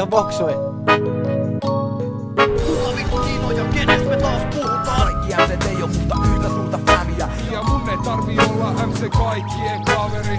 ja boksoi. Kuka vittu Kiinoja, kenestä me taas puhutaan? Kaikki MC ei oo mutta yhtä suurta fämiä. Ja mun ei tarvii olla MC kaikkien kaveri.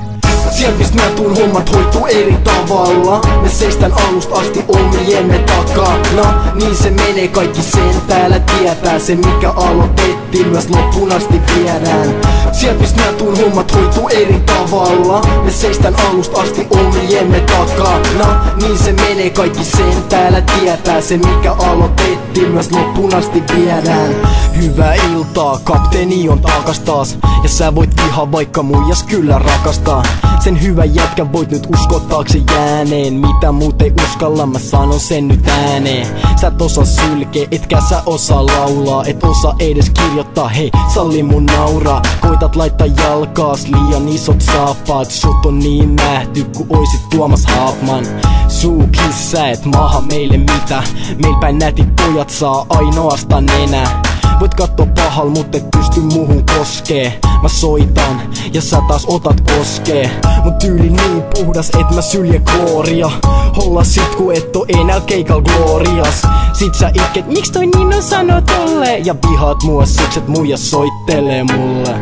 Sieltä mistä mä tuun hommat hoituu eri tavalla. Me seistän alusta asti omiemme takana. Niin se menee, kaikki sen täällä tietää. Se mikä aloitettiin myös loppuun asti viedään. Sieltä mistä mä tuun hommat hoituu eri tavalla. Me seistän alusta asti omiemme takana. Niin se menee, kaikki sen täällä tietää. Se mikä aloitettiin myös loppuun asti viedään. Hyvää iltaa, kapteeni on takas taas. Ja sä voit vihaa vaikka muijas kyllä rakastaa. Sen hyvän jätkän voit nyt uskoa taakse jääneen. Mitä muut ei uskalla, mä sanon sen nyt ääneen. Sä et osaa sylkeä, etkä sä osaa laulaa. Et osaa edes kirjoittaa, hei salli mun nauraa. Koitat laittaa jalkaas liian isot saappaat. Sut on niin nähty ku oisit Tuomas Haapman. Suukis sä et maaha meille mitä. Meil päin nätit pojat saa ainoastaan nenää. Voit kattoo pahal, mut et pysty muuhun koskee. Mä soitan ja sä taas otat koskee. Mun tyyli niin puhdas et mä sylje glooria. Holla sit ku et oo enää keikal glorias. Sit sä itket miks toi Nino sanoo tolle. Ja vihaat mua siksi et muija soittelee mulle.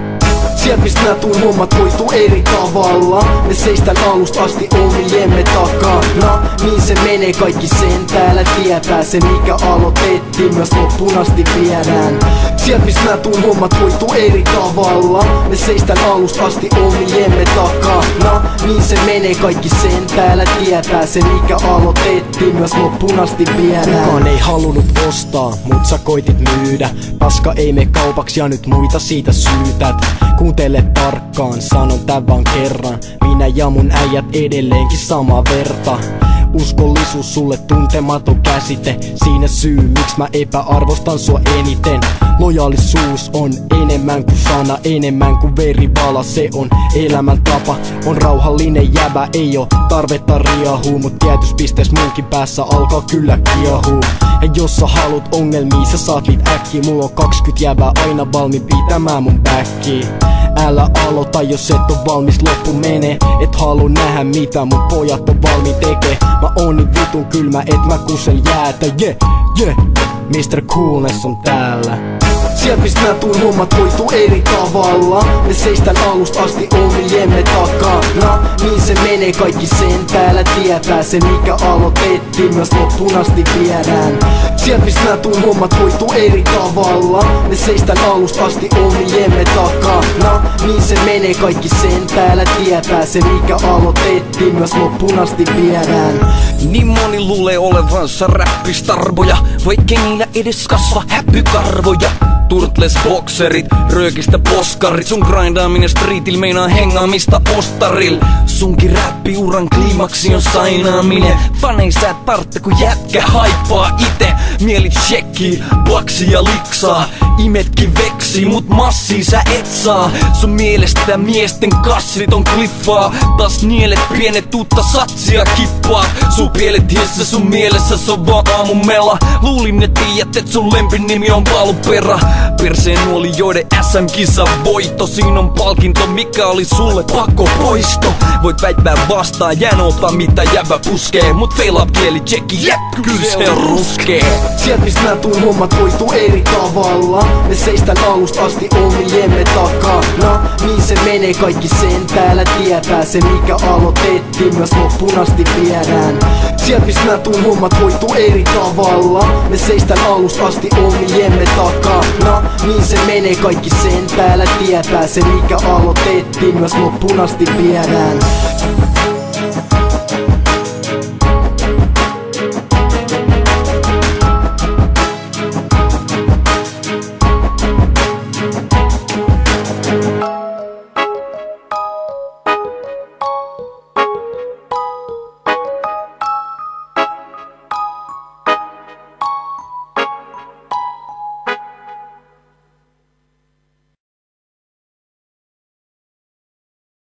Sieltä mistä mä tuun hommat hoituu eri tavalla. Me seistän alusta asti omiemme takana. Niin se menee, kaikki sen täällä tietää. Se mikä aloitettiin myös loppuun asti viedään. Sieltä mistä mä tuun hommat hoituu eri tavalla. Me seistän alusta asti omiemme takana. Niin se menee, kaikki sen täällä tietää. Se mikä aloitettiin myös loppuun asti viedään. Kukaan ei halunnut ostaa, mut sä koitit myydä. Paska ei me kaupaksi ja nyt muita siitä syytät. Kuuntele tarkkaan, sanon tän vaan kerran. Minä ja mun äijät edelleenkin samaa verta. Uskollisuus sulle tuntematon käsite. Siinä syy miksi mä epäarvostan sua eniten. Lojaalisuus on enemmän kuin sana, enemmän kuin verivala. Se on elämäntapa, on rauhallinen jäbä. Ei oo tarvetta riahuu, mut tietyspistees munkin päässä alkaa kyllä kiehuu. Ja jos sä haluut ongelmia, sä saat niit äkkiä. Mulla on 20 jäbää aina valmiin pitämään mun backiin. Älä aloita jos et oo valmis, loppu menee. Et halua nähdä mitä mun pojat on valmiin tekee. Mä oon niin vitun kylmä et mä kusel jäätä. Yeah, Mr. Coolness on täällä. Sieltä mistä mä tuun hommat hoituu eri tavalla. Me seistän alusta asti omiemme takana. Niin se menee, kaikki sen täällä tietää. Se mikä aloitettiin myös loppuun asti viedään. Sieltä mistä mä tuun hommat hoituu eri tavalla. Me seistän alusta asti omiemme takana. Niin se menee, kaikki sen täällä tietää. Se mikä aloitettiin myös loppuun asti viedään. Niin moni luulee olevansa räppistarboja, vaikkei niillä edes kasva häppykarvoja. Turtles bokserit, röökistä poskarit. Sun grindaaminen streetil meinaa hengaamista ostaril. Sunkin räppiuran kliimaksi on sainaaminen. Fanei sä et tartte kun jätkä haippaa ite. Mieli tsekkii, baksi ja liksaa. Imetkin veksii, mut massii sä et saa. Sun mielestä miesten kassit on kliffaa. Taas nielet pienet uutta satsia kippaa. Sun pielet hiessä, sun mielessä se on vaan aamumella. Luulin ne tiiät et sun lempinimi on Valperä. Perseen nuolijoiden SM-kisa voitto. Siinä on palkinto, mikä oli sulle pakko poisto. Voit väittää vastaan, jään ota mitä jäbä puskee. Mut fail up kieli tsekki, kyllä se on ruskee. Sieltä mistä mä tuun hommat hoituu eri tavalla. Me seistän alusta asti omiemme takana. Niin se menee, kaikki sen täällä tietää. Se mikä aloitettiin myös loppuun asti viedään. Sieltä mistä mä tuun hommat hoituu eri tavalla. Me seistän alusta asti omiemme takana. Niin se menee, kaikki sen täällä tietää. Se mikä aloitettiin myös loppuun asti viedään.